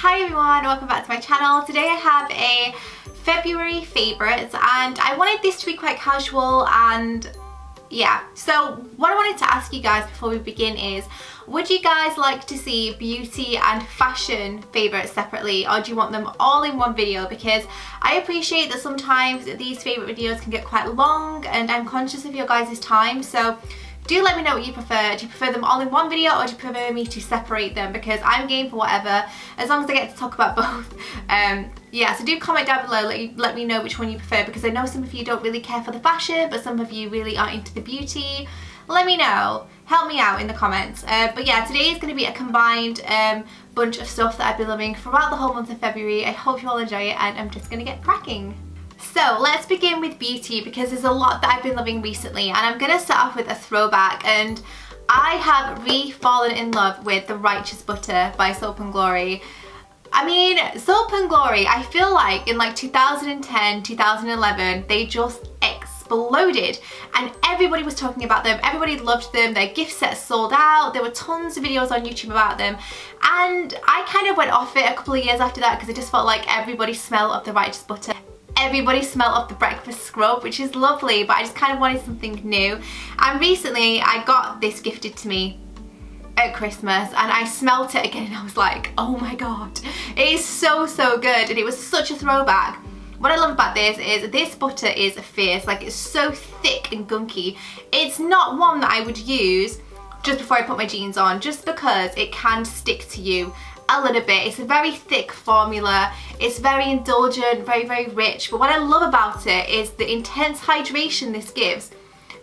Hi everyone, welcome back to my channel. Today I have a February favourites and I wanted this to be quite casual and yeah. So what I wanted to ask you guys before we begin is, would you guys like to see beauty and fashion favourites separately, or do you want them all in one video? Because I appreciate that sometimes these favourite videos can get quite long and I'm conscious of your guys' time, so do let me know what you prefer. Do you prefer them all in one video or do you prefer me to separate them? Because I'm game for whatever, as long as I get to talk about both. Yeah, so do comment down below, let me know which one you prefer, because I know some of you don't really care for the fashion, but some of you really are into the beauty. Let me know. Help me out in the comments. But yeah, today is going to be a combined bunch of stuff that I've been loving throughout the whole month of February. I hope you all enjoy it and I'm just going to get cracking. So let's begin with beauty, because there's a lot that I've been loving recently, and I'm going to start off with a throwback. And I have re-fallen in love with the Righteous Butter by Soap & Glory. I mean, Soap & Glory, I feel like in like 2010, 2011, they just exploded and everybody was talking about them, everybody loved them, their gift sets sold out, there were tons of videos on YouTube about them, and I kind of went off it a couple of years after that because it just felt like everybody smelled of the Righteous Butter. Everybody smelled of the breakfast scrub, which is lovely, but I just kind of wanted something new. And recently I got this gifted to me at Christmas and I smelt it again and I was like, oh my god, it is so good, and it was such a throwback. What I love about this is this butter is fierce, like it's so thick and gunky. It's not one that I would use just before I put my jeans on, just because it can stick to you a little bit. It's a very thick formula, it's very indulgent, very rich, but what I love about it is the intense hydration this gives,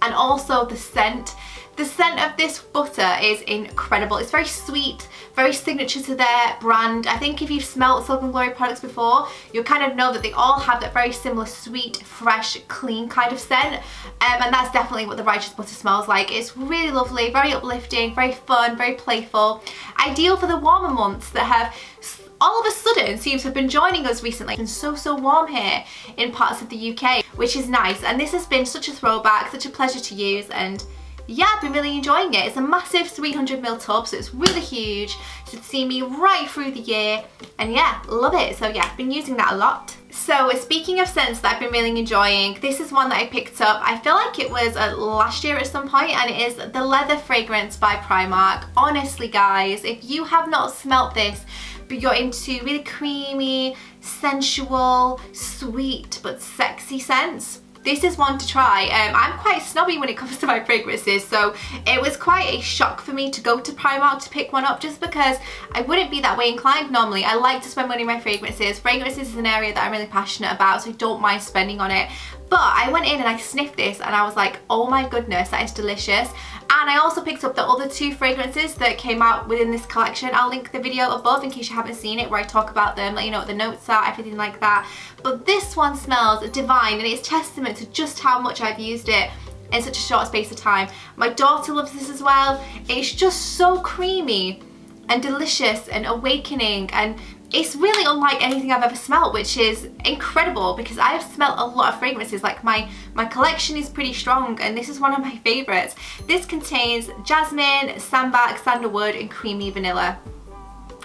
and also the scent. The scent of this butter is incredible. It's very sweet, very signature to their brand. I think if you've smelled Soap & Glory products before, you'll kind of know that they all have that very similar sweet, fresh, clean kind of scent. And that's definitely what the Righteous Butter smells like. It's really lovely, very uplifting, very fun, very playful. Ideal for the warmer months that have all of a sudden seems to have been joining us recently. It's been so warm here in parts of the UK, which is nice. And this has been such a throwback, such a pleasure to use, and yeah, I've been really enjoying it. It's a massive 300ml tub, so it's really huge. Should see me right through the year, and yeah, love it. So yeah, I've been using that a lot. So speaking of scents that I've been really enjoying, this is one that I picked up, I feel like it was last year at some point, and it is the Leather Fragrance by Primark. Honestly guys, if you have not smelt this, but you're into really creamy, sensual, sweet, but sexy scents, this is one to try. I'm quite snobby when it comes to my fragrances, so it was quite a shock for me to go to Primark to pick one up, just because I wouldn't be that way inclined normally. I like to spend money on my fragrances. Fragrances is an area that I'm really passionate about, so I don't mind spending on it. But I went in and I sniffed this and I was like, oh my goodness, that is delicious. And I also picked up the other two fragrances that came out within this collection. I'll link the video above in case you haven't seen it, where I talk about them, let you know what the notes are, everything like that. But this one smells divine, and it's testament to just how much I've used it in such a short space of time. My daughter loves this as well. It's just so creamy and delicious and awakening, and it's really unlike anything I've ever smelled, which is incredible because I've smelled a lot of fragrances. Like my collection is pretty strong, and this is one of my favourites. This contains jasmine, sambac, sandalwood and creamy vanilla,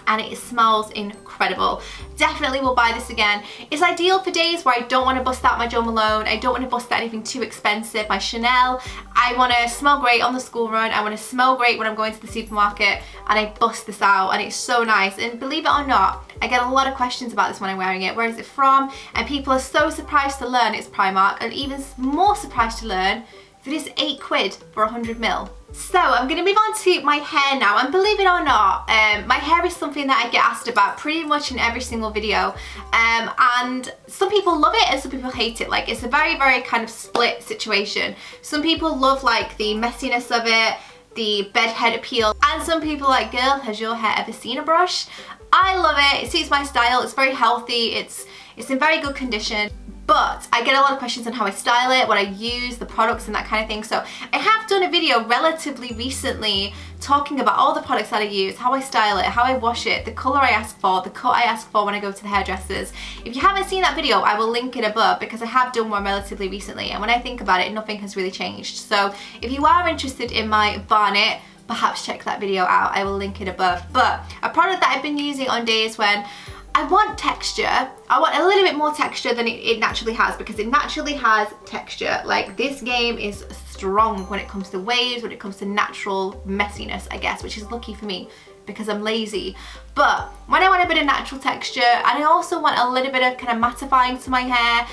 and it smells incredible. Definitely will buy this again. It's ideal for days where I don't want to bust out my Jo Malone, I don't want to bust out anything too expensive, my Chanel. I want to smell great on the school run, I want to smell great when I'm going to the supermarket, and I bust this out and it's so nice. And believe it or not, I get a lot of questions about this when I'm wearing it. Where is it from? And people are so surprised to learn it's Primark, and even more surprised to learn that it's £8 for 100ml. So I'm going to move on to my hair now, and believe it or not, my hair is something that I get asked about pretty much in every single video, and some people love it and some people hate it. Like, it's a very kind of split situation. Some people love like the messiness of it, the bedhead appeal, and some people are like, girl, has your hair ever seen a brush? I love it, it suits my style, it's very healthy, it's in very good condition. But I get a lot of questions on how I style it, what I use, the products and that kind of thing. So I have done a video relatively recently talking about all the products that I use, how I style it, how I wash it, the colour I ask for, the cut I ask for when I go to the hairdressers. If you haven't seen that video, I will link it above, because I have done one relatively recently, and when I think about it, nothing has really changed. So if you are interested in my Barnet perhaps check that video out. I will link it above. But a product that I've been using on days when I want texture, I want a little bit more texture than it naturally has, because it naturally has texture. Like, this game is strong when it comes to waves, when it comes to natural messiness, I guess, which is lucky for me because I'm lazy. But when I want a bit of natural texture, and I also want a little bit of kind of mattifying to my hair,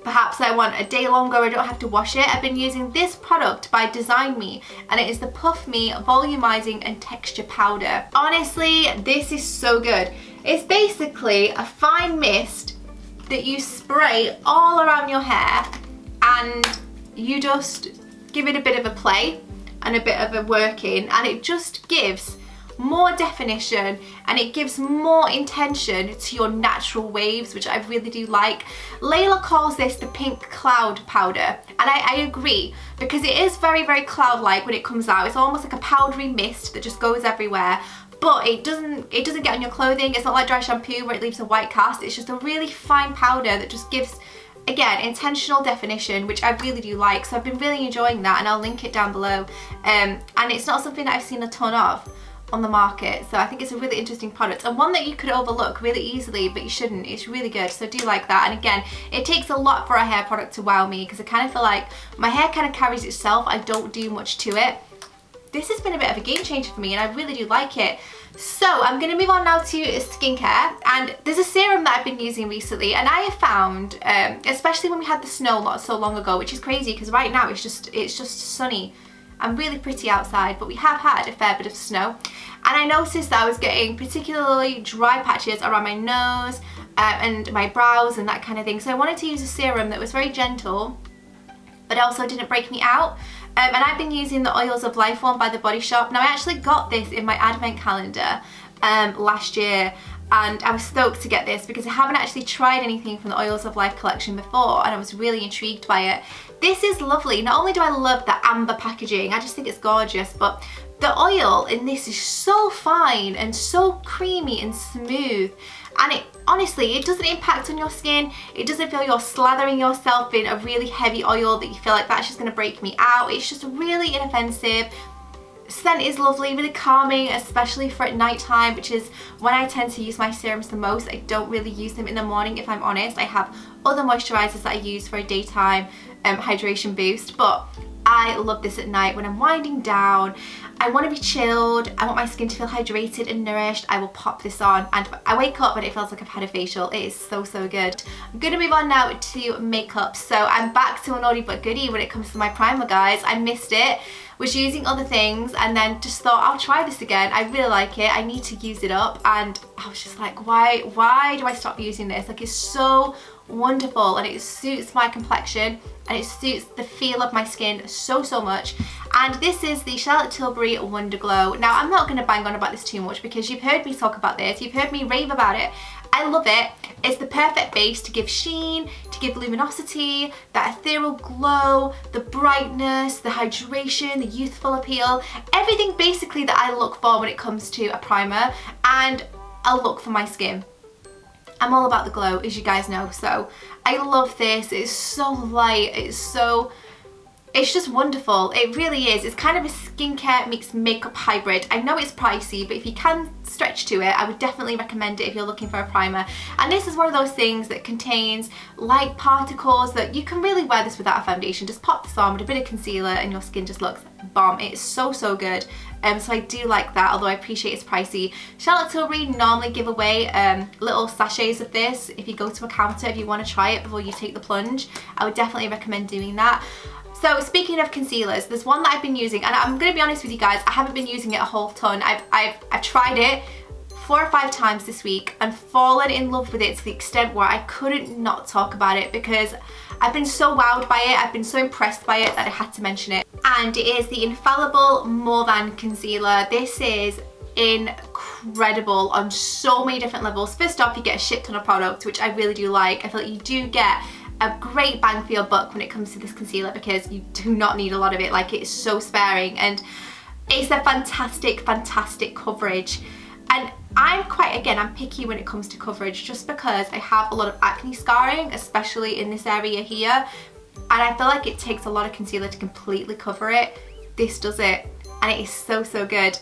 perhaps I want a day longer, I don't have to wash it, I've been using this product by Design Me, and it is the Puff Me Volumizing and Texture Powder. Honestly, this is so good. It's basically a fine mist that you spray all around your hair, and you just give it a bit of a play and a bit of a working, and it just gives more definition and it gives more intention to your natural waves, which I really do like. Layla calls this the pink cloud powder, and I agree, because it is very, very cloud-like when it comes out. It's almost like a powdery mist that just goes everywhere, but it doesn't get on your clothing. It's not like dry shampoo where it leaves a white cast. It's just a really fine powder that just gives, again, intentional definition, which I really do like. So I've been really enjoying that, and I'll link it down below. And it's not something that I've seen a ton of on the market, so I think it's a really interesting product, and one that you could overlook really easily, but you shouldn't. It's really good, so I do like that. And again, it takes a lot for a hair product to wow me, because I kind of feel like my hair kind of carries itself. I don't do much to it. This has been a bit of a game changer for me, and I really do like it. So I'm going to move on now to skincare, and there's a serum that I've been using recently, and I have found, especially when we had the snow not so long ago, which is crazy because right now it's just sunny and really pretty outside, but we have had a fair bit of snow, and I noticed that I was getting particularly dry patches around my nose and my brows and that kind of thing. So I wanted to use a serum that was very gentle but also didn't break me out. And I've been using the Oils of Life one by The Body Shop. Now, I actually got this in my advent calendar last year, and I was stoked to get this because I haven't actually tried anything from the Oils of Life collection before, and I was really intrigued by it. This is lovely. Not only do I love the amber packaging, I just think it's gorgeous, but the oil in this is so fine and so creamy and smooth, and it honestly, it doesn't impact on your skin. It doesn't feel you're slathering yourself in a really heavy oil that you feel like that's just going to break me out. It's just really inoffensive. Scent is lovely, really calming, especially for at night time, which is when I tend to use my serums the most. I don't really use them in the morning, if I'm honest. I have other moisturizers that I use for a daytime hydration boost, but I love this at night when I'm winding down. I want to be chilled, I want my skin to feel hydrated and nourished. I will pop this on, and I wake up and it feels like I've had a facial. It is so, so good. I'm going to move on now to makeup. So I'm back to an oldie but goodie when it comes to my primer, guys. I missed it, was using other things, and then just thought I'll try this again. I really like it. I need to use it up, and I was just like, why do I stop using this? Like, it's so wonderful, and it suits my complexion and it suits the feel of my skin so, so much. And this is the Charlotte Tilbury Wonder Glow. Now, I'm not going to bang on about this too much because you've heard me talk about this, you've heard me rave about it. I love it. It's the perfect base to give sheen, to give luminosity, that ethereal glow, the brightness, the hydration, the youthful appeal, everything basically that I look for when it comes to a primer and a look for my skin. I'm all about the glow, as you guys know, so I love this. It's so light, it's just wonderful. It really is. It's kind of a skincare meets makeup hybrid. I know it's pricey, but if you can stretch to it, I would definitely recommend it if you're looking for a primer. And this is one of those things that contains light particles that you can really wear this without a foundation. Just pop this on with a bit of concealer and your skin just looks bomb. It's so, so good. So I do like that, although I appreciate it's pricey. Charlotte Tilbury normally give away little sachets of this if you go to a counter, if you want to try it before you take the plunge. I would definitely recommend doing that. So speaking of concealers, there's one that I've been using, and I'm going to be honest with you guys, I haven't been using it a whole ton. I've tried it 4 or 5 times this week and fallen in love with it to the extent where I couldn't not talk about it because I've been so wowed by it, I've been so impressed by it that I had to mention it. And it is the Infallible More Than Concealer. This is incredible on so many different levels. First off, you get a shit ton of product, which I really do like. I feel like you do get a great bang for your buck when it comes to this concealer because you do not need a lot of it. Like, it's so sparing and it's a fantastic, fantastic coverage. And I'm picky when it comes to coverage just because I have a lot of acne scarring, especially in this area here. And I feel like it takes a lot of concealer to completely cover it. This does it. And and it is so good.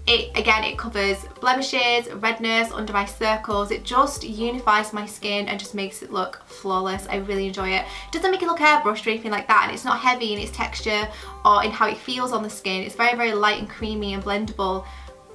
It covers blemishes, redness, under eye circles. It just unifies my skin and just makes it look flawless. I really enjoy it. Doesn't make it look airbrushed or anything like that, and it's not heavy in its texture or in how it feels on the skin. It's very light and creamy and blendable,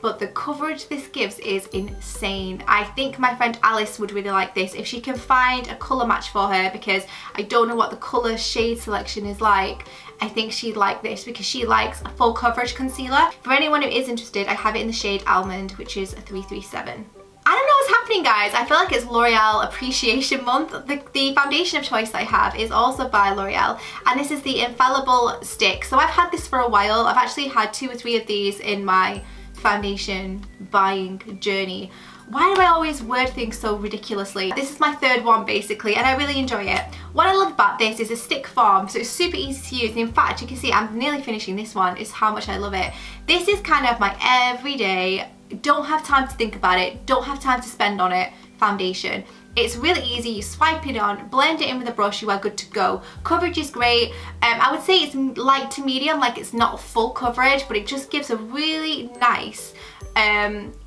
but the coverage this gives is insane. I think my friend Alice would really like this if she can find a colour match for her, because I don't know what the colour shade selection is like. I think she'd like this because she likes a full coverage concealer. For anyone who is interested, I have it in the shade Almond, which is a 337. I don't know what's happening, guys. I feel like it's L'Oreal Appreciation Month. The foundation of choice that I have is also by L'Oreal, and this is the Infallible Stick. So I've had this for a while. I've actually had 2 or 3 of these in my foundation buying journey. Why do I always word things so ridiculously? This is my 3rd one basically, and I really enjoy it. What I love about this is a stick form, so it's super easy to use. And in fact, you can see I'm nearly finishing this one, is how much I love it. This is kind of my everyday, don't have time to think about it, don't have time to spend on it foundation. It's really easy, you swipe it on, blend it in with a brush, you are good to go. Coverage is great. I would say it's light to medium, like it's not full coverage, but it just gives a really nice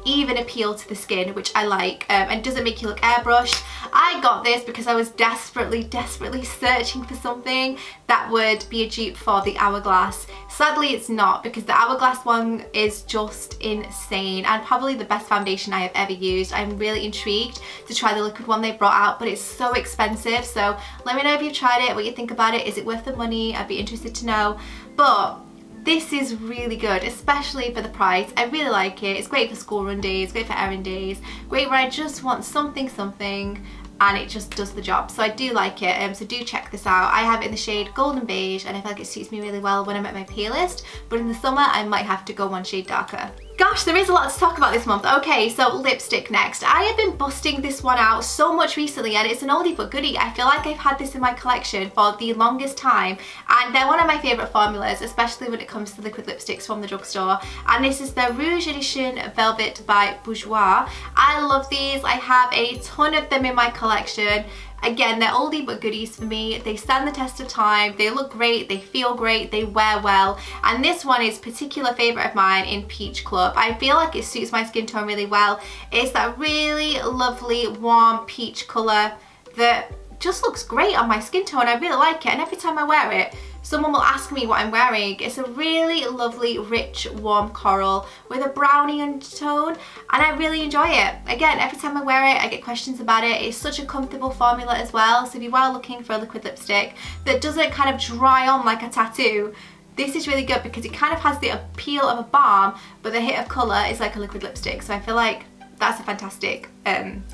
even appeal to the skin, which I like, and doesn't make you look airbrushed. I got this because I was desperately searching for something that would be a dupe for the Hourglass. Sadly it's not, because the Hourglass one is just insane and probably the best foundation I have ever used. I'm really intrigued to try the liquid one they brought out, but it's so expensive, so let me know if you've tried it, what you think about it. Is it worth the money? I'd be interested to know. But this is really good, especially for the price. I really like it. It's great for school run days, great for errand days, great where I just want something, and it just does the job. So I do like it, so do check this out. I have it in the shade Golden Beige, and I feel like it suits me really well when I'm at my palest, but in the summer I might have to go one shade darker. Gosh, there is a lot to talk about this month. Okay, so lipstick next. I have been busting this one out so much recently, and it's an oldie but goodie. I feel like I've had this in my collection for the longest time, and they're one of my favourite formulas, especially when it comes to liquid lipsticks from the drugstore. And this is the Rouge Edition Velvet by Bourjois. I love these. I have a ton of them in my collection. Again, they're oldie but goodies for me. They stand the test of time, they look great, they feel great, they wear well, and this one is a particular favourite of mine in Peach Club. I feel like it suits my skin tone really well. It's that really lovely warm peach colour that just looks great on my skin tone. I really like it, and every time I wear it, someone will ask me what I'm wearing. It's a really lovely, rich, warm coral with a brownie undertone, and I really enjoy it. Again, every time I wear it, I get questions about it. It's such a comfortable formula as well, so if you are looking for a liquid lipstick that doesn't kind of dry on like a tattoo, this is really good because it kind of has the appeal of a balm, but the hit of colour is like a liquid lipstick, so I feel like that's a fantastic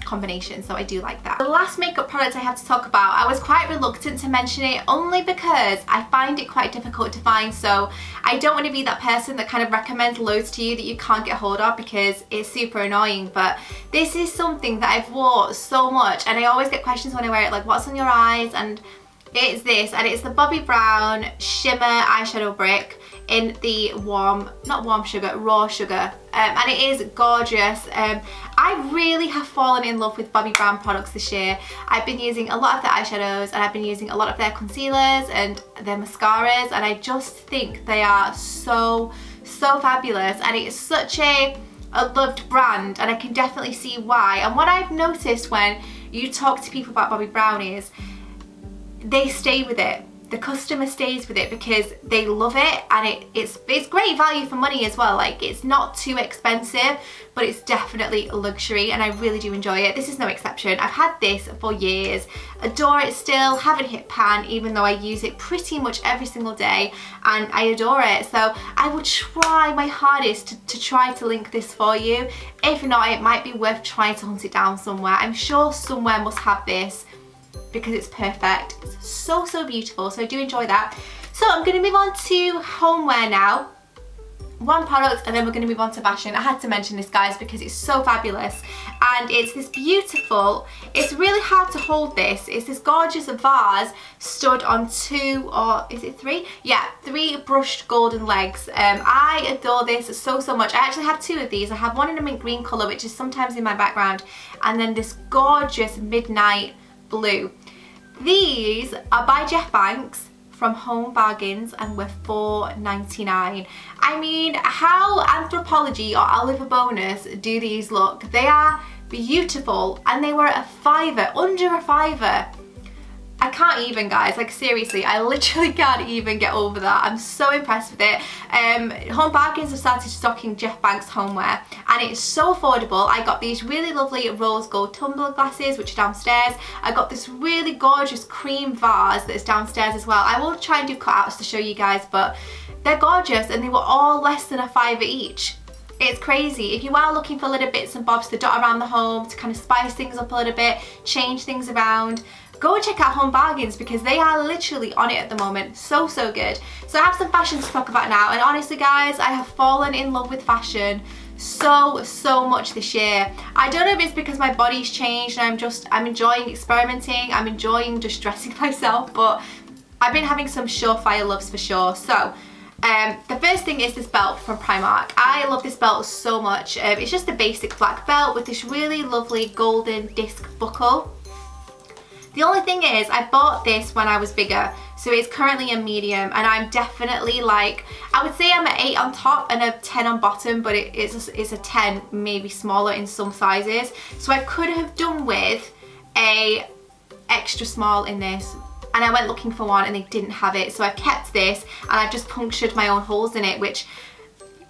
combination, so I do like that. The last makeup product I have to talk about, I was quite reluctant to mention it only because I find it quite difficult to find, so I don't want to be that person that kind of recommends loads to you that you can't get hold of because it's super annoying, but this is something that I've wore so much, and I always get questions when I wear it, like, what's on your eyes? And it's this, and it's the Bobbi Brown Shimmer Eyeshadow Brick in the raw sugar, and it is gorgeous. I really have fallen in love with Bobbi Brown products this year. I've been using a lot of their eyeshadows, and I've been using a lot of their concealers and their mascaras, and I just think they are so fabulous, and it's such a loved brand, and I can definitely see why. And what I've noticed when you talk to people about Bobbi Brown is they stay with it. The customer stays with it because they love it, and it's great value for money as well. Like, it's not too expensive, but it's definitely a luxury, and I really do enjoy it. This is no exception. I've had this for years, adore it still, haven't hit pan, even though I use it pretty much every single day, and I adore it. So I will try my hardest to try to link this for you. If not, it might be worth trying to hunt it down somewhere. I'm sure somewhere must have this, because it's perfect. It's so beautiful, so I do enjoy that. So I'm going to move on to homeware now. One product, and then we're going to move on to fashion. I had to mention this, guys, because it's so fabulous, and it's this beautiful, it's really hard to hold this, it's this gorgeous vase stood on 2, or is it 3? Yeah, 3 brushed golden legs. I adore this so much. I actually have 2 of these. I have one in a mint green colour, which is sometimes in my background, and then this gorgeous midnight blue. These are by Jeff Banks from Home Bargains and were $4.99. I mean, how Anthropologie or Oliver Bonus do these look? They are beautiful, and they were a fiver, under a fiver. I can't even, guys, like seriously, I literally can't even get over that. I'm so impressed with it. Home Bargains have started stocking Jeff Banks homeware, and it's so affordable. I got these really lovely rose gold tumbler glasses, which are downstairs. I got this really gorgeous cream vase that's downstairs as well. I will try and do cutouts to show you guys, but they're gorgeous, and they were all less than a fiver each. It's crazy. If you are looking for little bits and bobs to dot around the home, to kind of spice things up a little bit, change things around, go and check out Home Bargains, because they are literally on it at the moment. So good. So I have some fashion to talk about now, and honestly guys, I have fallen in love with fashion so much this year. I don't know if it's because my body's changed and I'm enjoying experimenting, I'm enjoying just dressing myself, but I've been having some surefire loves for sure. So the first thing is this belt from Primark. I love this belt so much. It's just a basic black belt with this really lovely golden disc buckle. The only thing is, I bought this when I was bigger, so it's currently a medium, and I'm definitely like, I would say I'm an 8 on top and a 10 on bottom, but it's a 10, maybe smaller in some sizes. So I could have done with a extra small in this, and I went looking for one and they didn't have it, so I've kept this, and I've just punctured my own holes in it, which,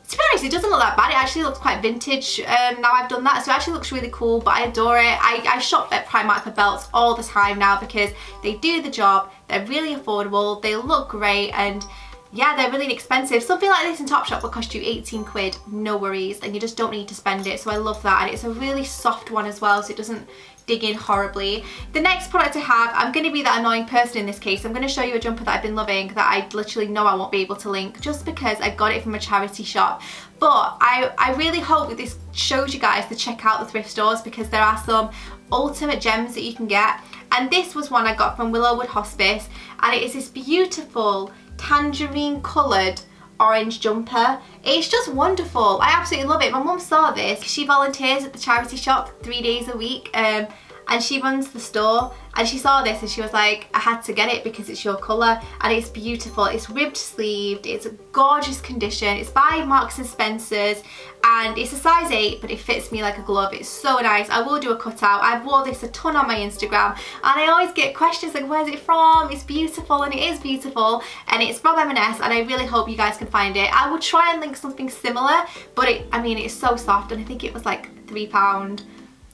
to be honest, it doesn't look that bad. It actually looks quite vintage now I've done that, so it actually looks really cool, but I adore it. I shop at Primark for belts all the time now because they do the job, they're really affordable, they look great, and yeah, they're really inexpensive. Something like this in Topshop will cost you 18 quid, no worries, and you just don't need to spend it, so I love that. And it's a really soft one as well, so it doesn't dig in horribly. The next product I have, I'm going to be that annoying person in this case. I'm going to show you a jumper that I've been loving that I literally know I won't be able to link just because I got it from a charity shop. But I really hope that this shows you guys to check out the thrift stores, because there are some ultimate gems that you can get. And this was one I got from Willowwood Hospice, and it is this beautiful tangerine coloured orange jumper. It's just wonderful. I absolutely love it. My mum saw this. She volunteers at the charity shop 3 days a week, and she runs the store, and she saw this and she was like, I had to get it because it's your colour, and it's beautiful. It's ribbed sleeved, it's a gorgeous condition, it's by Marks and Spencer's, and it's a size 8, but it fits me like a glove. It's so nice. I will do a cutout. I've wore this a ton on my Instagram, and I always get questions like, where's it from? It's beautiful, and it is beautiful, and it's from M&S, and I really hope you guys can find it. I will try and link something similar, but I mean, it's so soft, and I think it was like £3.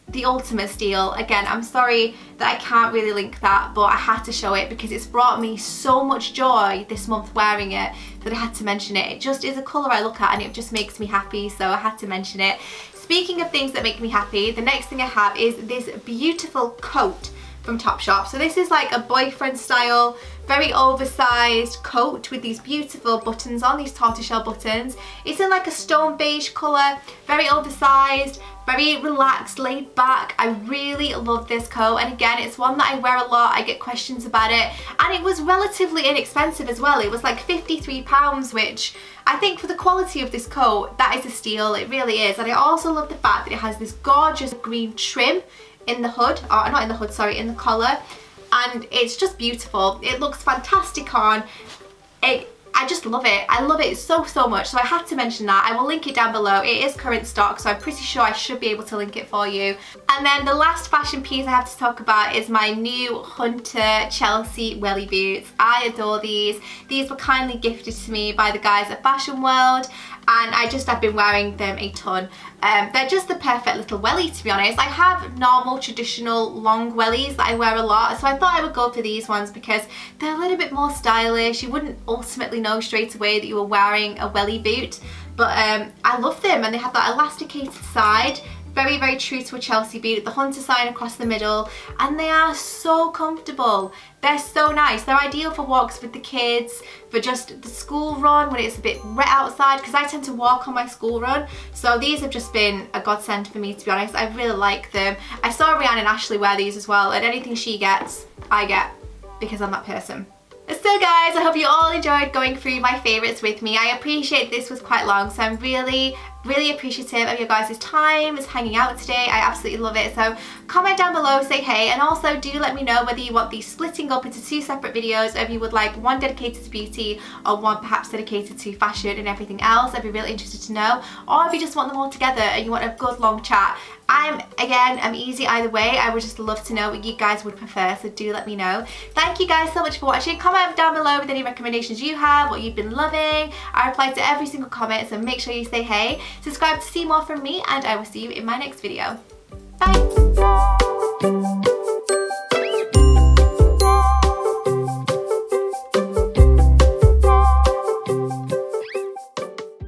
The ultimate steal. Again, I'm sorry that I can't really link that, but I had to show it because it's brought me so much joy this month wearing it that I had to mention it. It just is a colour I look at and it just makes me happy, so I had to mention it. Speaking of things that make me happy, the next thing I have is this beautiful coat from Topshop. So this is like a boyfriend style, very oversized coat with these beautiful buttons on, these tortoiseshell buttons. It's in like a stone beige colour, very oversized, very relaxed, laid back. I really love this coat, and again, it's one that I wear a lot. I get questions about it, and it was relatively inexpensive as well. It was like £53, which I think for the quality of this coat, that is a steal. It really is. And I also love the fact that it has this gorgeous green trim in the hood, or not in the hood, sorry, in the collar, and it's just beautiful. It looks fantastic on. I just love it. I love it so much, so I had to mention that. I will link it down below. It is current stock, so I'm pretty sure I should be able to link it for you. And then the last fashion piece I have to talk about is my new Hunter Chelsea welly boots. I adore these. These were kindly gifted to me by the guys at Fashion World, and I've been wearing them a ton. They're just the perfect little welly, to be honest. I have normal traditional long wellies that I wear a lot, so I thought I would go for these ones because they're a little bit more stylish. You wouldn't ultimately know straight away that you were wearing a welly boot, but I love them, and they have that elasticated side, very true to a Chelsea boot, the Hunter sign across the middle, and they are so comfortable. They're so nice. They're ideal for walks with the kids, for just the school run when it's a bit wet outside, because I tend to walk on my school run, so these have just been a godsend for me, to be honest. I really like them. I saw Rihanna and Ashley wear these as well, and anything she gets, I get, because I'm that person. So guys, I hope you all enjoyed going through my favourites with me. I appreciate this was quite long, so I'm really Really appreciative of your guys' time, is hanging out today. I absolutely love it. So comment down below, say hey, and also do let me know whether you want these splitting up into 2 separate videos, or if you would like one dedicated to beauty or one perhaps dedicated to fashion and everything else. I'd be really interested to know. Or if you just want them all together and you want a good long chat. I'm easy either way. I would just love to know what you guys would prefer, so do let me know. Thank you guys so much for watching. Comment down below with any recommendations you have, what you've been loving. I reply to every single comment, so make sure you say hey. Subscribe to see more from me, and I will see you in my next video. Bye!